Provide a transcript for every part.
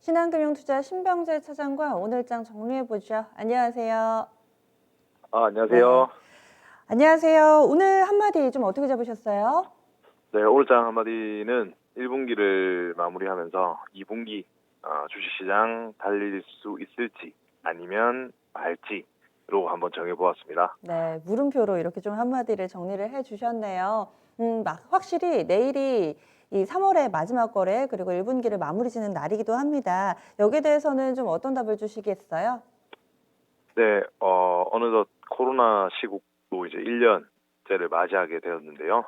신한금융투자 신병재 차장과 오늘장 정리해보죠. 안녕하세요. 네. 안녕하세요. 안녕하세요. 오늘 한마디 좀 어떻게 잡으셨어요? 네, 오늘장 한마디는 1분기를 마무리하면서 2분기 주식시장 달릴 수 있을지 아니면 말지로 한번 정해보았습니다. 네, 물음표로 이렇게 좀 한마디를 정리를 해주셨네요. 확실히 내일이 이 3월의 마지막 거래 그리고 1분기를 마무리 짓는 날이기도 합니다. 여기에 대해서는 좀 어떤 답을 주시겠어요? 네, 어느덧 코로나 시국도 이제 1년째를 맞이하게 되었는데요.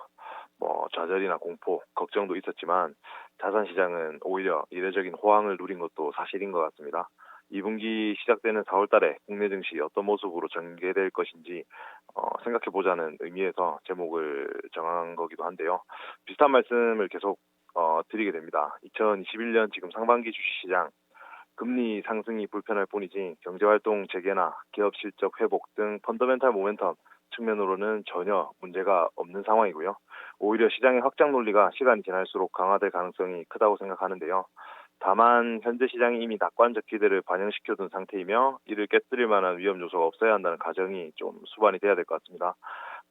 좌절이나 공포, 걱정도 있었지만 자산시장은 오히려 이례적인 호황을 누린 것도 사실인 것 같습니다. 2분기 시작되는 4월 달에 국내 증시 어떤 모습으로 전개될 것인지 생각해보자는 의미에서 제목을 정한 거기도 한데요. 비슷한 말씀을 계속 드리게 됩니다. 2021년 지금 상반기 주식시장 금리 상승이 불편할 뿐이지 경제활동 재개나 기업 실적 회복 등 펀더멘탈 모멘텀 측면으로는 전혀 문제가 없는 상황이고요. 오히려 시장의 확장 논리가 시간이 지날수록 강화될 가능성이 크다고 생각하는데요. 다만 현재 시장이 이미 낙관적 기대를 반영시켜둔 상태이며 이를 깨뜨릴 만한 위험 요소가 없어야 한다는 가정이 좀 수반이 돼야 될 것 같습니다.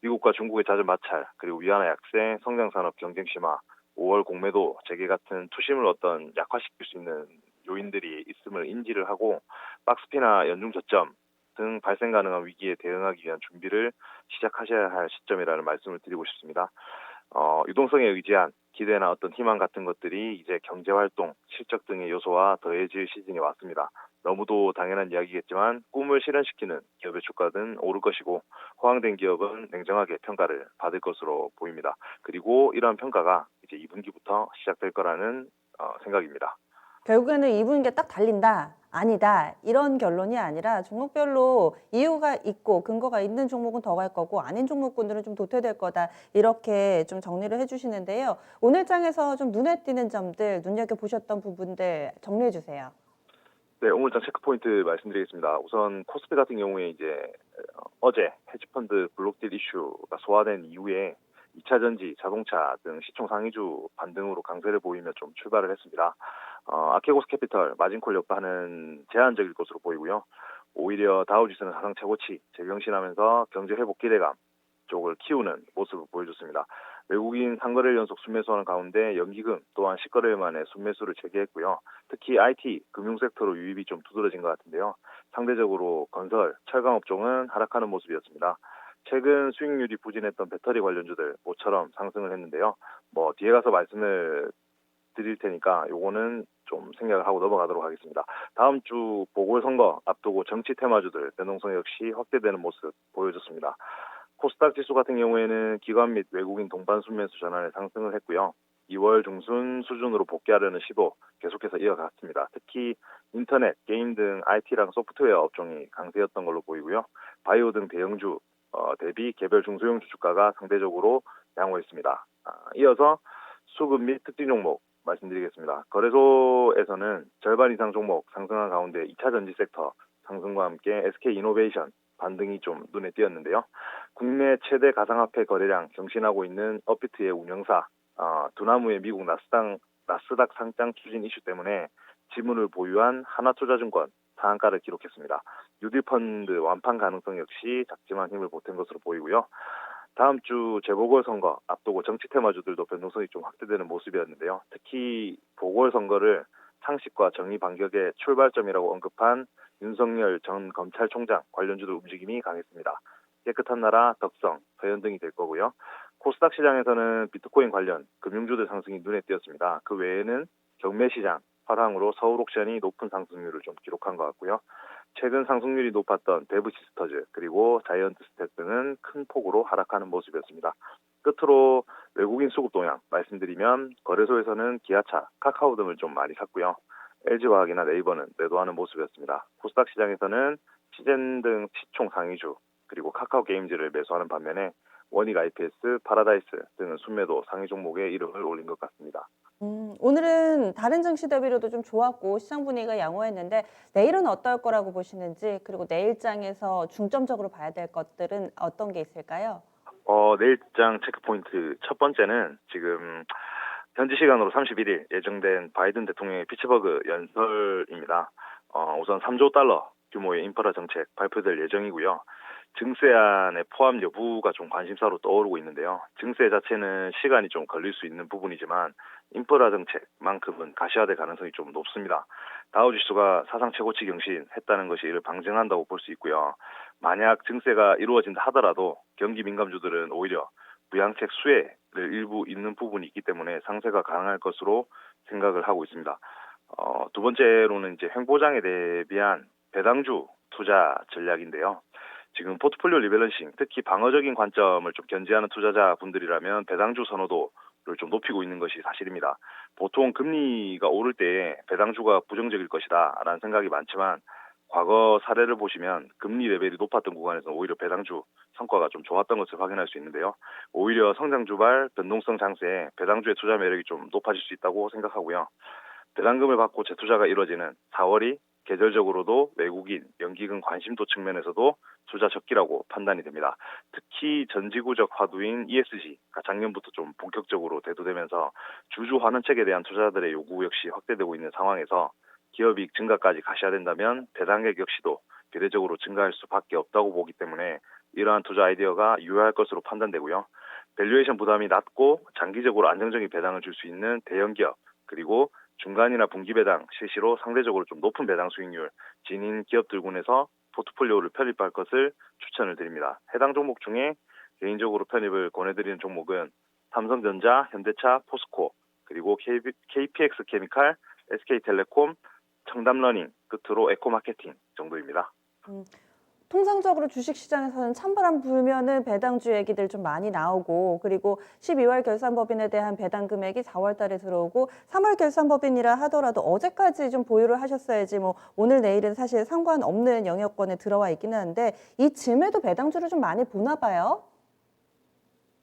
미국과 중국의 잦은 마찰, 그리고 위안화 약세, 성장산업 경쟁 심화, 5월 공매도 재개 같은 투심을 약화시킬 수 있는 요인들이 있음을 인지를 하고 박스피나 연중 저점 등 발생 가능한 위기에 대응하기 위한 준비를 시작하셔야 할 시점이라는 말씀을 드리고 싶습니다. 유동성에 의지한 기대나 어떤 희망 같은 것들이 이제 경제활동, 실적 등의 요소와 더해질 시즌이 왔습니다. 너무도 당연한 이야기겠지만 꿈을 실현시키는 기업의 주가는 오를 것이고 호황된 기업은 냉정하게 평가를 받을 것으로 보입니다. 그리고 이러한 평가가 이제 2분기부터 시작될 거라는 생각입니다. 결국에는 2분기에 딱 달린다, 아니다 이런 결론이 아니라 종목별로 이유가 있고 근거가 있는 종목은 더 갈 거고 아닌 종목군들은 좀 도태될 거다 이렇게 좀 정리를 해주시는데요. 오늘 장에서 좀 눈에 띄는 점들, 눈여겨보셨던 부분들 정리해 주세요. 네, 오늘장 체크포인트 말씀드리겠습니다. 우선 코스피 같은 경우에 이제 어제 헤지펀드 블록딜 이슈가 소화된 이후에 2차 전지, 자동차 등 시총 상위주 반등으로 강세를 보이며 좀 출발을 했습니다. 아케고스 캐피털, 마진콜 여파는 제한적일 것으로 보이고요. 오히려 다우지수는 사상 최고치 재경신하면서 경제 회복 기대감 쪽을 키우는 모습을 보여줬습니다. 외국인 상거래일 연속 순매수하는 가운데 연기금 또한 10거래일 만에 순매수를 재개했고요. 특히 IT, 금융섹터로 유입이 좀 두드러진 것 같은데요. 상대적으로 건설, 철강 업종은 하락하는 모습이었습니다. 최근 수익률이 부진했던 배터리 관련주들 모처럼 상승을 했는데요. 뒤에 가서 말씀을 드릴 테니까 요거는 좀 생각을 하고 넘어가도록 하겠습니다. 다음 주 보궐선거 앞두고 정치 테마주들 변동성 역시 확대되는 모습 보여줬습니다. 코스닥 지수 같은 경우에는 기관 및 외국인 동반 순매수 전환에 상승을 했고요. 2월 중순 수준으로 복귀하려는 시도 계속해서 이어갔습니다. 특히 인터넷, 게임 등 IT랑 소프트웨어 업종이 강세였던 걸로 보이고요. 바이오 등 대형주 대비 개별 중소형주 주가가 상대적으로 양호했습니다. 이어서 수급 및 특징 종목 말씀드리겠습니다. 거래소에서는 절반 이상 종목 상승한 가운데 2차 전지 섹터 상승과 함께 SK이노베이션 반등이 좀 눈에 띄었는데요. 국내 최대 가상화폐 거래량 경신하고 있는 업비트의 운영사 두나무의 미국 나스닥 상장 추진 이슈 때문에 지분을 보유한 하나투자증권 상한가를 기록했습니다. 뉴딜펀드 완판 가능성 역시 작지만 힘을 보탠 것으로 보이고요. 다음 주 재보궐선거 앞두고 정치 테마주들도 변동성이 좀 확대되는 모습이었는데요. 특히 보궐선거를 상식과 정의 반격의 출발점이라고 언급한 윤석열 전 검찰총장 관련주들 움직임이 강했습니다. 깨끗한 나라, 덕성, 서현 등이 될 거고요. 코스닥 시장에서는 비트코인 관련 금융주들 상승이 눈에 띄었습니다. 그 외에는 경매시장, 화랑으로 서울옥션이 높은 상승률을 좀 기록한 것 같고요. 최근 상승률이 높았던 데브시스터즈 그리고 자이언트 스택 등은 큰 폭으로 하락하는 모습이었습니다. 끝으로 외국인 수급 동향 말씀드리면 거래소에서는 기아차, 카카오 등을 좀 많이 샀고요. LG화학이나 네이버는 매도하는 모습이었습니다. 코스닥 시장에서는 시젠 등 시총 상위주 그리고 카카오 게임즈를 매수하는 반면에 원익 IPS, 파라다이스 등은 순매도 상위 종목에 이름을 올린 것 같습니다. 오늘은 다른 증시 대비로도 좀 좋았고 시장 분위기가 양호했는데 내일은 어떨 거라고 보시는지 그리고 내일장에서 중점적으로 봐야 될 것들은 어떤 게 있을까요? 내일장 체크포인트 첫 번째는 지금 현지 시간으로 31일 예정된 바이든 대통령의 피츠버그 연설입니다. 우선 3조 달러 규모의 인프라 정책 발표될 예정이고요. 증세안의 포함 여부가 좀 관심사로 떠오르고 있는데요. 증세 자체는 시간이 좀 걸릴 수 있는 부분이지만 인프라 정책만큼은 가시화될 가능성이 좀 높습니다. 다우지수가 사상 최고치 경신했다는 것이 이를 방증한다고 볼 수 있고요. 만약 증세가 이루어진다 하더라도 경기 민감주들은 오히려 부양책 수혜를 일부 있는 부분이 있기 때문에 상세가 가능할 것으로 생각을 하고 있습니다. 두 번째로는 이제 횡보장에 대비한 배당주 투자 전략인데요. 지금 포트폴리오 리밸런싱, 특히 방어적인 관점을 좀 견지하는 투자자분들이라면 배당주 선호도를 좀 높이고 있는 것이 사실입니다. 보통 금리가 오를 때 배당주가 부정적일 것이다 라는 생각이 많지만 과거 사례를 보시면 금리 레벨이 높았던 구간에서 오히려 배당주 성과가 좀 좋았던 것을 확인할 수 있는데요. 오히려 성장주발 변동성 장세에 배당주의 투자 매력이 좀 높아질 수 있다고 생각하고요. 배당금을 받고 재투자가 이루어지는 4월이 계절적으로도 외국인, 연기금 관심도 측면에서도 투자 적기라고 판단이 됩니다. 특히 전지구적 화두인 ESG가 작년부터 좀 본격적으로 대두되면서 주주 환원책에 대한 투자자들의 요구 역시 확대되고 있는 상황에서 기업이익 증가까지 가셔야된다면 배당액 역시도 비례적으로 증가할 수밖에 없다고 보기 때문에 이러한 투자 아이디어가 유효할 것으로 판단되고요. 밸류에이션 부담이 낮고 장기적으로 안정적인 배당을 줄 수 있는 대형 기업 그리고 중간이나 분기 배당 실시로 상대적으로 좀 높은 배당 수익률 지닌 기업들군에서 포트폴리오를 편입할 것을 추천을 드립니다. 해당 종목 중에 개인적으로 편입을 권해드리는 종목은 삼성전자, 현대차, 포스코, 그리고 KPX 케미칼, SK텔레콤, 청담러닝, 끝으로 에코마케팅 정도입니다. 통상적으로 주식시장에서는 찬바람 불면은 배당주 얘기들 좀 많이 나오고 그리고 12월 결산법인에 대한 배당 금액이 4월 달에 들어오고 3월 결산법인이라 하더라도 어제까지 좀 보유를 하셨어야지 뭐 오늘 내일은 사실 상관없는 영역권에 들어와 있기는 한데 이쯤에도 배당주를 좀 많이 보나 봐요.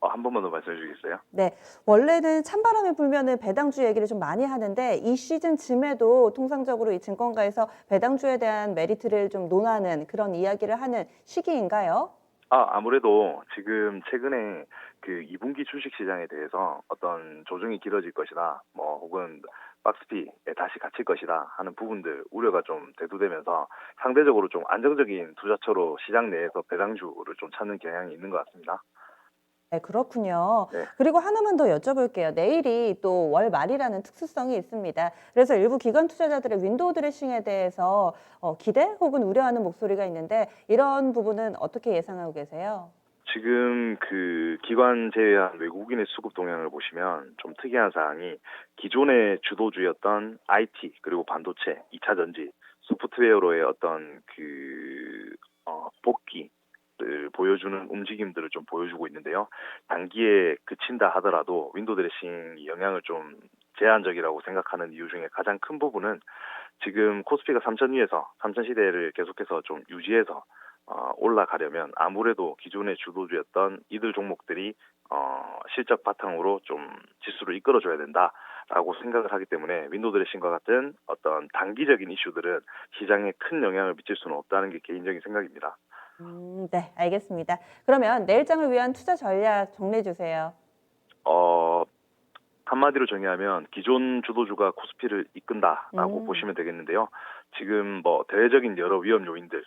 한 번만 더 말씀해 주시겠어요? 네, 원래는 찬바람이 불면은 배당주 얘기를 좀 많이 하는데 이 시즌쯤에도 통상적으로 이 증권가에서 배당주에 대한 메리트를 좀 논하는 그런 이야기를 하는 시기인가요? 아무래도 지금 최근에 그 2분기 주식 시장에 대해서 어떤 조정이 길어질 것이다, 뭐 혹은 박스피에 다시 갇힐 것이다 하는 부분들 우려가 좀 대두되면서 상대적으로 좀 안정적인 투자처로 시장 내에서 배당주를 좀 찾는 경향이 있는 것 같습니다. 네, 그렇군요. 네. 그리고 하나만 더 여쭤볼게요. 내일이 또 월 말이라는 특수성이 있습니다. 그래서 일부 기관 투자자들의 윈도우 드레싱에 대해서 기대 혹은 우려하는 목소리가 있는데 이런 부분은 어떻게 예상하고 계세요? 지금 그 기관 제외한 외국인의 수급 동향을 보시면 좀 특이한 사항이 기존의 주도주였던 IT 그리고 반도체, 2차 전지, 소프트웨어로의 어떤 복귀를 보여주는 움직임들을 좀 보여주고 있는데요. 단기에 그친다 하더라도 윈도우 드레싱이 영향을 좀 제한적이라고 생각하는 이유 중에 가장 큰 부분은 지금 코스피가 3천 위에서 3천 시대를 계속해서 좀 유지해서 올라가려면 아무래도 기존의 주도주였던 이들 종목들이 실적 바탕으로 좀 지수를 이끌어줘야 된다라고 생각을 하기 때문에 윈도우 드레싱과 같은 어떤 단기적인 이슈들은 시장에 큰 영향을 미칠 수는 없다는 게 개인적인 생각입니다. 네, 알겠습니다. 그러면 내일장을 위한 투자 전략 정리해 주세요. 어, 한마디로 정의하면 기존 주도주가 코스피를 이끈다라고 음. 보시면 되겠는데요. 지금 뭐 대외적인 여러 위험 요인들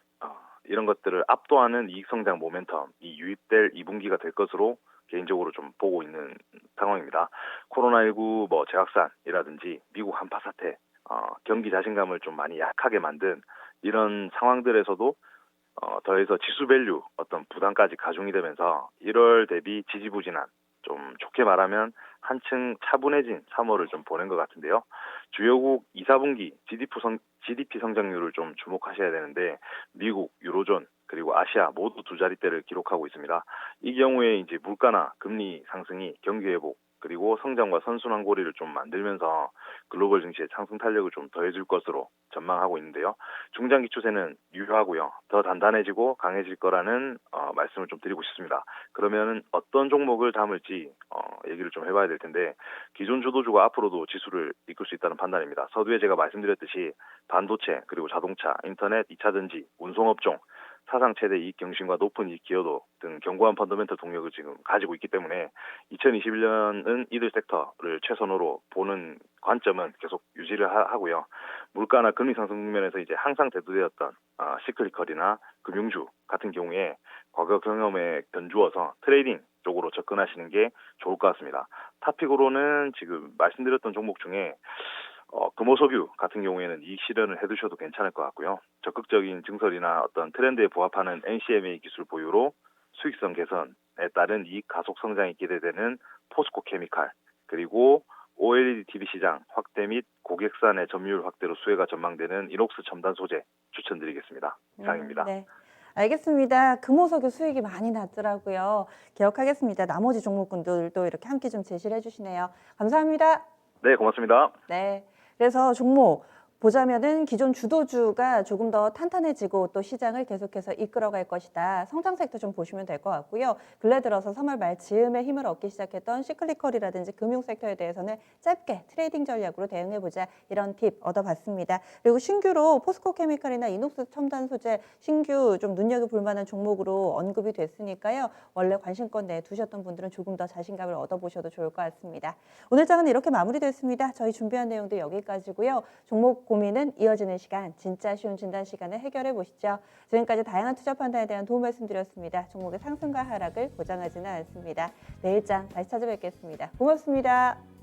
이런 것들을 압도하는 이익 성장 모멘텀이 유입될 2분기가 될 것으로 개인적으로 좀 보고 있는 상황입니다. 코로나19 뭐 재확산이라든지 미국 한파 사태, 경기 자신감을 좀 많이 약하게 만든 이런 상황들에서도 더해서 지수 밸류 어떤 부담까지 가중이 되면서 1월 대비 지지부진한 좀 좋게 말하면 한층 차분해진 3월을 좀 보낸 것 같은데요. 주요국 2, 4분기 GDP 성장률을 좀 주목하셔야 되는데 미국, 유로존 그리고 아시아 모두 두 자릿대를 기록하고 있습니다. 이 경우에 이제 물가나 금리 상승이 경기 회복 그리고 성장과 선순환 고리를 좀 만들면서 글로벌 증시의 상승 탄력을 좀 더해줄 것으로 전망하고 있는데요. 중장기 추세는 유효하고요. 더 단단해지고 강해질 거라는 말씀을 좀 드리고 싶습니다. 그러면 어떤 종목을 담을지 얘기를 좀 해봐야 될 텐데 기존 주도주가 앞으로도 지수를 이끌 수 있다는 판단입니다. 서두에 제가 말씀드렸듯이 반도체 그리고 자동차, 인터넷, 2차 전지, 운송업종 사상 최대 이익 경신과 높은 이익 기여도 등 견고한 펀더멘털 동력을 지금 가지고 있기 때문에 2021년은 이들 섹터를 최선으로 보는 관점은 계속 유지를 하고요. 물가나 금리 상승 국면에서 이제 항상 대두되었던 시클리컬이나 금융주 같은 경우에 과거 경험에 견주어서 트레이딩 쪽으로 접근하시는 게 좋을 것 같습니다. 탑픽으로는 지금 말씀드렸던 종목 중에 금호석유 같은 경우에는 이익 실현을 해두셔도 괜찮을 것 같고요. 적극적인 증설이나 어떤 트렌드에 부합하는 NCMA 기술 보유로 수익성 개선에 따른 이익 가속 성장이 기대되는 포스코 케미칼, 그리고 OLED TV 시장 확대 및 고객사 내 점유율 확대로 수혜가 전망되는 이녹스 첨단 소재 추천드리겠습니다. 이상입니다. 네. 알겠습니다. 금호석유 수익이 많이 났더라고요. 기억하겠습니다. 나머지 종목군들도 이렇게 함께 좀 제시를 해주시네요. 감사합니다. 네, 고맙습니다. 네. 그래서 종목 보자면은 기존 주도주가 조금 더 탄탄해지고 또 시장을 계속해서 이끌어갈 것이다. 성장 섹터 좀 보시면 될 것 같고요. 근래 들어서 3월 말 즈음에 힘을 얻기 시작했던 시클리컬이라든지 금융 섹터에 대해서는 짧게 트레이딩 전략으로 대응해보자, 이런 팁 얻어봤습니다. 그리고 신규로 포스코 케미칼이나 이녹스 첨단 소재 신규 좀 눈여겨볼 만한 종목으로 언급이 됐으니까요. 원래 관심권 내에 두셨던 분들은 조금 더 자신감을 얻어보셔도 좋을 것 같습니다. 오늘 장은 이렇게 마무리됐습니다. 저희 준비한 내용도 여기까지고요. 종목 고민은 이어지는 시간, 진짜 쉬운 진단 시간을 해결해 보시죠. 지금까지 다양한 투자 판단에 대한 도움 말씀드렸습니다. 종목의 상승과 하락을 보장하지는 않습니다. 내일장 다시 찾아뵙겠습니다. 고맙습니다.